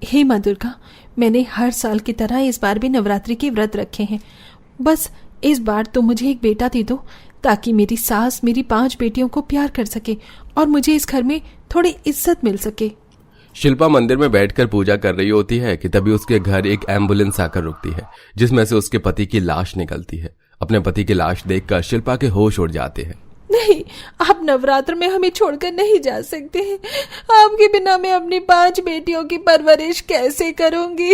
हे माँ दुर्गा, मैंने हर साल की तरह इस बार भी नवरात्रि के व्रत रखे हैं। बस इस बार तो मुझे एक बेटा दे दो, ताकि मेरी सास मेरी 5 बेटियों को प्यार कर सके और मुझे इस घर में थोड़ी इज्जत मिल सके। शिल्पा मंदिर में बैठकर पूजा कर रही होती है कि तभी उसके घर एक एम्बुलेंस आकर रुकती है, जिसमें से उसके पति की लाश निकलती है। अपने पति की लाश देखकर शिल्पा के होश उड़ जाते हैं। नहीं, आप नवरात्र में हमें छोड़कर नहीं जा सकते हैं। आपके बिना मैं अपनी 5 बेटियों की परवरिश कैसे करूंगी।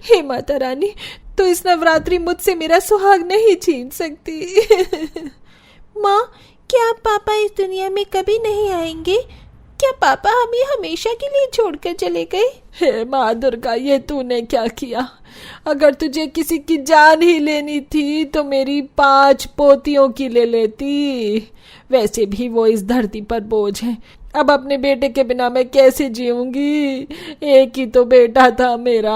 हे माता रानी, तो इस नवरात्रि मुझसे मेरा सुहाग नहीं छीन सकती। माँ, क्या पापा इस दुनिया में कभी नहीं आएंगे? क्या पापा हमें हमेशा के लिए छोड़कर चले गए? हे माँ दुर्गा, ये तूने क्या किया? अगर तुझे किसी की जान ही लेनी थी तो मेरी 5 पोतियों की ले लेती। वैसे भी वो इस धरती पर बोझ है। अब अपने बेटे के बिना मैं कैसे जीऊंगी? एक ही तो बेटा था मेरा।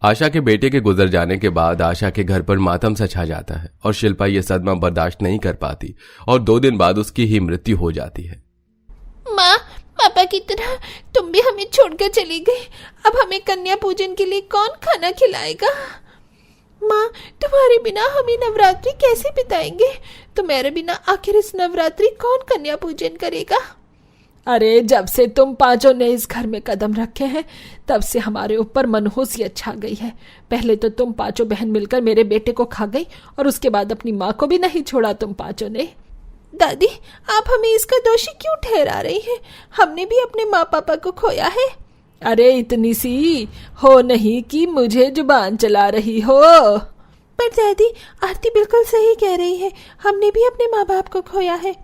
आशा के बेटे के गुजर जाने के बाद आशा के घर पर मातम सा छा जाता है और शिल्पा ये सदमा बर्दाश्त नहीं कर पाती और 2 दिन बाद उसकी ही मृत्यु हो जाती है। माँ, पापा की तरह तुम भी हमें छोड़कर चली गई। अब हमें कन्या पूजन के लिए कौन खाना खिलाएगा? माँ, तुम्हारे बिना हमें नवरात्रि कैसे बिताएंगे? तुम्हारे बिना आखिर इस नवरात्रि कौन कन्या पूजन करेगा? अरे, जब से तुम 5 ने इस घर में कदम रखे हैं तब से हमारे ऊपर मनहूसियत छा गई है। पहले तो तुम 5 बहन मिलकर मेरे बेटे को खा गई और उसके बाद अपनी माँ को भी नहीं छोड़ा तुम 5 ने। दादी, आप हमें इसका दोषी क्यों ठहरा रही हैं? हमने भी अपने माँ पापा को खोया है। अरे, इतनी सी हो नहीं कि मुझे जुबान चला रही हो। पर दादी, आरती बिल्कुल सही कह रही है, हमने भी अपने माँ बाप को खोया है।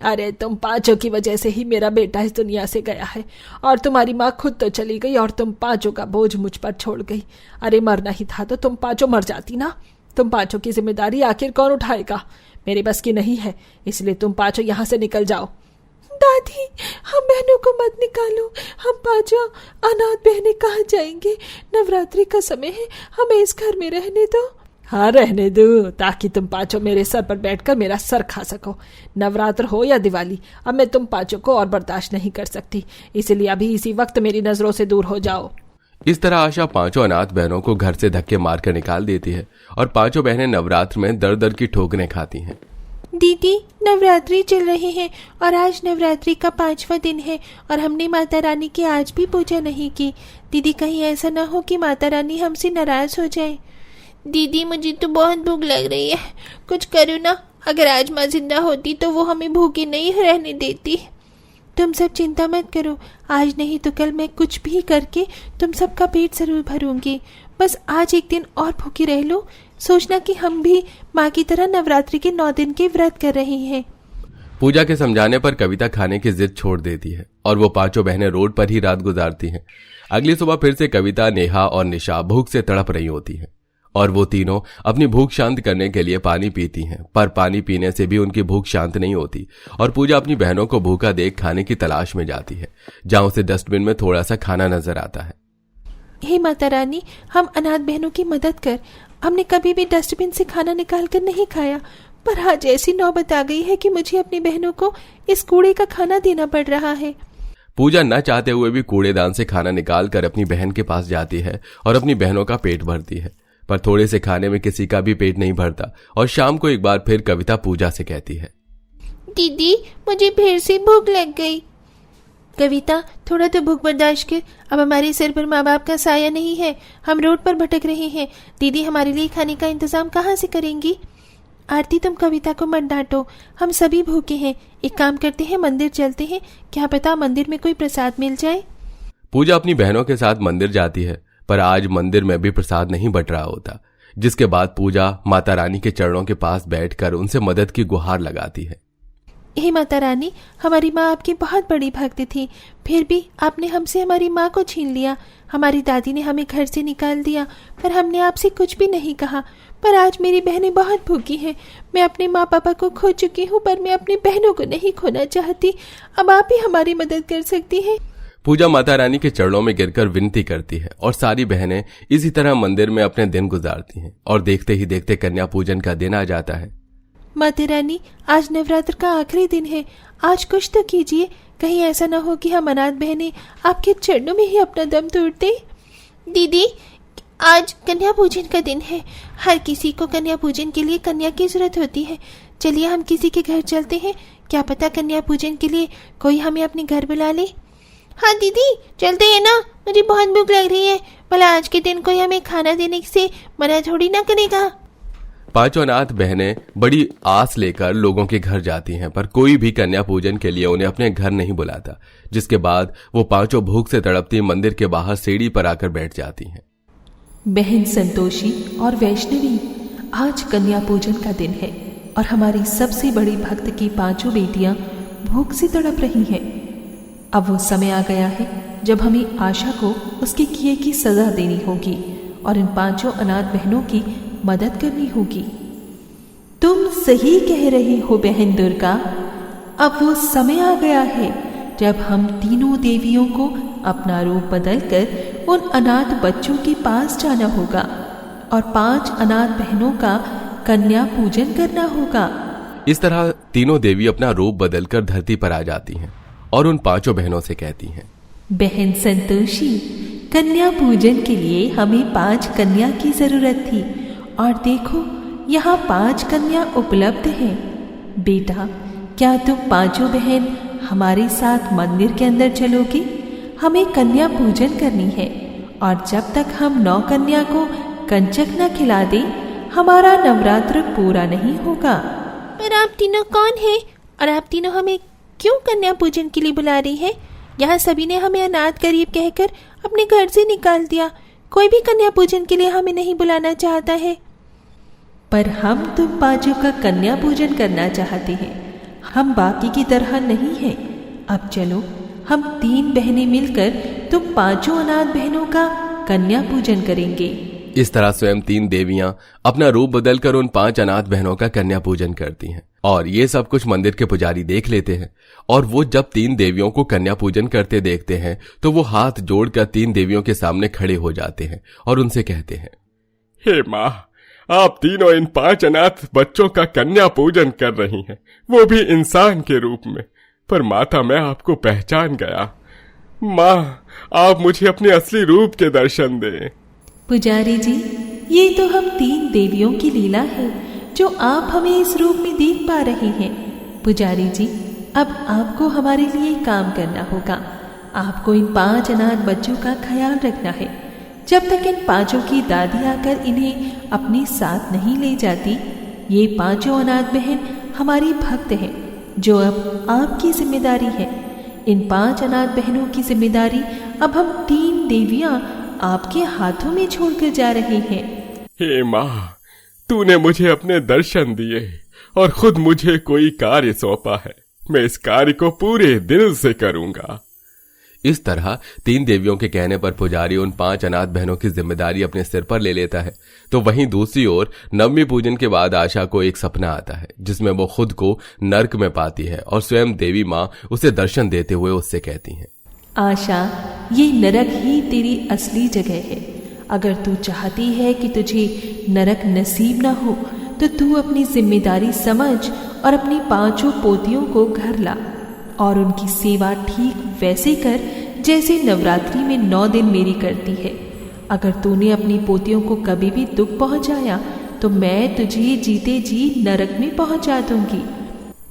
अरे, तुम 5 की वजह से ही मेरा बेटा इस दुनिया से गया है और तुम्हारी माँ खुद तो चली गई और तुम 5 का बोझ मुझ पर छोड़ गई। अरे, मरना ही था तो तुम 5 मर जाती ना। तुम 5 की जिम्मेदारी आखिर कौन उठाएगा? मेरे बस की नहीं है, इसलिए तुम 5 यहाँ से निकल जाओ। दादी, हम बहनों को मत निकालो। हम 5 अनाथ बहनें कहाँ जाएंगे? नवरात्रि का समय है, हमें इस घर में रहने दो। हाँ, रहने दो, ताकि तुम 5 मेरे सर पर बैठकर मेरा सर खा सको। नवरात्र हो या दिवाली, अब मैं तुम 5 को और बर्दाश्त नहीं कर सकती, इसलिए अभी इसी वक्त मेरी नजरों से दूर हो जाओ। इस तरह आशा 5 अनाथ बहनों को घर से धक्के मारकर निकाल देती है और 5 बहनें नवरात्र में दर दर की ठोकरें खाती हैं। दीदी, नवरात्रि चल रही है और आज नवरात्रि का 5वां दिन है और हमने माता रानी की आज भी पूजा नहीं की। दीदी, कहीं ऐसा ना हो कि माता रानी हमसे नाराज हो जाए। दीदी, मुझे तो बहुत भूख लग रही है, कुछ करो ना। अगर आज माँ जिंदा होती तो वो हमें भूखी नहीं रहने देती। तुम सब चिंता मत करो, आज नहीं तो कल मैं कुछ भी करके तुम सबका पेट जरूर भरूंगी। बस आज एक दिन और भूखी रह लो। सोचना कि हम भी माँ की तरह नवरात्रि के 9 दिन के व्रत कर रहे हैं। पूजा के समझाने पर कविता खाने की जिद छोड़ देती है और वो 5 बहनें रोड पर ही रात गुजारती हैं। अगली सुबह फिर से कविता, नेहा और निशा भूख से तड़प रही होती हैं और वो तीनों अपनी भूख शांत करने के लिए पानी पीती हैं, पर पानी पीने से भी उनकी भूख शांत नहीं होती और पूजा अपनी बहनों को भूखा देख खाने की तलाश में जाती है, जहां उसे डस्टबिन में थोड़ा सा खाना नजर आता है। हे माता रानी, हम अनाथ बहनों की मदद कर। हमने कभी भी डस्टबिन से खाना निकाल कर नहीं खाया, पर आज ऐसी नौबत आ गई है कि मुझे अपनी बहनों को इस कूड़े का खाना देना पड़ रहा है। पूजा न चाहते हुए भी कूड़ेदान से खाना निकाल कर अपनी बहन के पास जाती है और अपनी बहनों का पेट भरती है, पर थोड़े से खाने में किसी का भी पेट नहीं भरता और शाम को एक बार फिर कविता पूजा से कहती है, दीदी, मुझे फिर से भूख लग गई। कविता, थोड़ा तो भूख बर्दाश्त कर। अब हमारे सिर पर माँ बाप का साया नहीं है, हम रोड पर भटक रहे हैं। दीदी हमारे लिए खाने का इंतजाम कहाँ से करेंगी? आरती, तुम कविता को मत डांटो, हम सभी भूखे हैं। एक काम करते हैं, मंदिर चलते हैं, क्या पता मंदिर में कोई प्रसाद मिल जाए। पूजा अपनी बहनों के साथ मंदिर जाती है, पर आज मंदिर में भी प्रसाद नहीं बट रहा होता, जिसके बाद पूजा माता रानी के चरणों के पास बैठकर उनसे मदद की गुहार लगाती है। हे माता रानी, हमारी माँ आपकी बहुत बड़ी भक्त थी, फिर भी आपने हमसे हमारी माँ को छीन लिया। हमारी दादी ने हमें घर से निकाल दिया, पर हमने आपसे कुछ भी नहीं कहा। पर आज मेरी बहनें बहुत भूखी हैं। मैं अपने माँ पापा को खो चुकी हूँ, पर मैं अपनी बहनों को नहीं खोना चाहती। अब आप ही हमारी मदद कर सकती हैं। पूजा माता रानी के चरणों में गिरकर विनती करती है और सारी बहनें इसी तरह मंदिर में अपने दिन गुजारती हैं और देखते ही देखते कन्या पूजन का दिन आ जाता है। माता रानी, आज नवरात्र का आखिरी दिन है, आज कुछ तो कीजिए। कहीं ऐसा ना हो कि हम अनाथ बहनें आपके चरणों में ही अपना दम तोड़ दें। दीदी, आज कन्या पूजन का दिन है। हर किसी को कन्या पूजन के लिए कन्या की जरूरत होती है। चलिए हम किसी के घर चलते हैं, क्या पता कन्या पूजन के लिए कोई हमें अपने घर बुला ले। हाँ दीदी, चलते हैं ना, मुझे बहुत भूख लग रही है। भला आज के दिन कोई हमें खाना देने से मना थोड़ी ना करेगा। पांचों अनाथ बहनें बड़ी आस लेकर लोगों के घर जाती हैं, पर कोई भी कन्या पूजन के लिए उन्हें अपने घर नहीं बुलाता, जिसके बाद वो पांचों भूख से तड़पती मंदिर के बाहर सीढ़ी पर आकर बैठ जाती हैं। बहन संतोषी और वैष्णवी, आज कन्या पूजन का दिन है और हमारी सबसे बड़ी भक्त की पांचों बेटियां भूख से तड़प रही हैं। अब वो समय आ गया है जब हमें आशा को उसके किए की सजा देनी होगी और इन पांचों अनाथ बहनों की मदद करनी होगी। तुम सही कह रही हो बहन दुर्गा, अब वो समय आ गया है जब हम तीनों देवियों को अपना रूप बदलकर उन अनाथ बच्चों के पास जाना होगा और 5 अनाथ बहनों का कन्या पूजन करना होगा। इस तरह तीनों देवी अपना रूप बदलकर धरती पर आ जाती हैं और उन पांचों बहनों से कहती हैं, बहन संतोषी, कन्या पूजन के लिए हमें 5 कन्या की जरूरत थी और देखो यहाँ 5 कन्या उपलब्ध हैं। बेटा, क्या तुम पांचों बहन हमारे साथ मंदिर के अंदर चलोगे? हमें कन्या पूजन करनी है और जब तक हम 9 कन्या को कंचक न खिला दें, हमारा नवरात्र पूरा नहीं होगा। पर आप तीनों कौन हैं और आप तीनों हमें क्यों कन्या पूजन के लिए बुला रही हैं? यहाँ सभी ने हमें अनाथ गरीब कहकर अपने घर से निकाल दिया। कोई भी कन्या पूजन के लिए हमें नहीं बुलाना चाहता है। पर हम तुम पांचों का कन्या पूजन करना चाहते हैं, हम बाकी की तरह नहीं हैं। अब चलो, हम 3 बहनें मिलकर तुम पांचों अनाथ बहनों का कन्या पूजन करेंगे। इस तरह स्वयं 3 देवियां अपना रूप बदलकर उन 5 अनाथ बहनों का कन्या पूजन करती हैं और ये सब कुछ मंदिर के पुजारी देख लेते हैं। और वो जब 3 देवियों को कन्या पूजन करते देखते हैं तो वो हाथ जोड़कर 3 देवियों के सामने खड़े हो जाते हैं और उनसे कहते हैं, हे माँ, आप तीनों इन 5 अनाथ बच्चों का कन्या पूजन कर रही हैं, वो भी इंसान के रूप में। पर माता, मैं आपको पहचान गया। माँ, आप मुझे अपने असली रूप के दर्शन दें। पुजारी जी, ये तो हम 3 देवियों की लीला है जो आप हमें इस रूप में देख पा रहे हैं। पुजारी जी, अब आपको हमारे लिए काम करना होगा। आपको इन 5 अनाथ बच्चों का ख्याल रखना है। जब तक इन 5 की दादी आकर इन्हें अपने साथ नहीं ले जाती, ये 5 अनाथ बहन हमारी भक्त हैं, जो अब आपकी जिम्मेदारी है। इन 5 अनाथ बहनों की जिम्मेदारी अब हम 3 देवियां आपके हाथों में छोड़कर जा रहे हैं। हे माँ, तूने मुझे अपने दर्शन दिए और खुद मुझे कोई कार्य सौंपा है। मैं इस कार्य को पूरे दिल से करूंगा। इस तरह 3 देवियों के कहने पर पुजारी उन 5 अनाथ बहनों की जिम्मेदारी अपने सिर पर ले लेता है। तो वहीं दूसरी ओर नवमी पूजन के बाद आशा को एक सपना आता है जिसमें वो खुद को नर्क में पाती है और स्वयं देवी माँ उसे दर्शन देते हुए उससे कहती हैं, आशा, ये नरक ही तेरी असली जगह है। अगर तू चाहती है कि तुझे नरक नसीब ना हो तो तू अपनी जिम्मेदारी समझ और अपनी 5 पोतियों को घर ला और उनकी सेवा ठीक वैसे कर जैसे नवरात्रि में 9 दिन मेरी करती है। अगर तूने अपनी पोतियों को कभी भी दुख पहुंचाया तो मैं तुझे जीते जी नरक में पहुंचा दूंगी।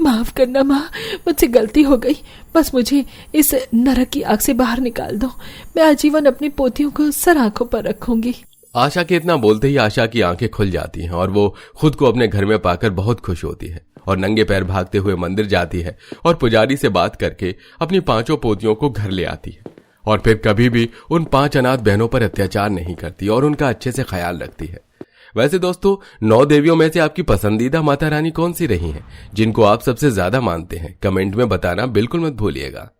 माफ करना माँ, मुझसे गलती हो गई। बस मुझे इस नरक की आग से बाहर निकाल दो। मैं आजीवन अपनी पोतियों को सर आंखों पर रखूंगी। आशा के इतना बोलते ही आशा की आंखें खुल जाती हैं और वो खुद को अपने घर में पाकर बहुत खुश होती है और नंगे पैर भागते हुए मंदिर जाती है और पुजारी से बात करके अपनी 5 पोतियों को घर ले आती है और फिर कभी भी उन 5 अनाथ बहनों पर अत्याचार नहीं करती और उनका अच्छे से ख्याल रखती है। वैसे दोस्तों, 9 देवियों में से आपकी पसंदीदा माता रानी कौन सी रही हैं, जिनको आप सबसे ज्यादा मानते हैं? कमेंट में बताना बिल्कुल मत भूलिएगा।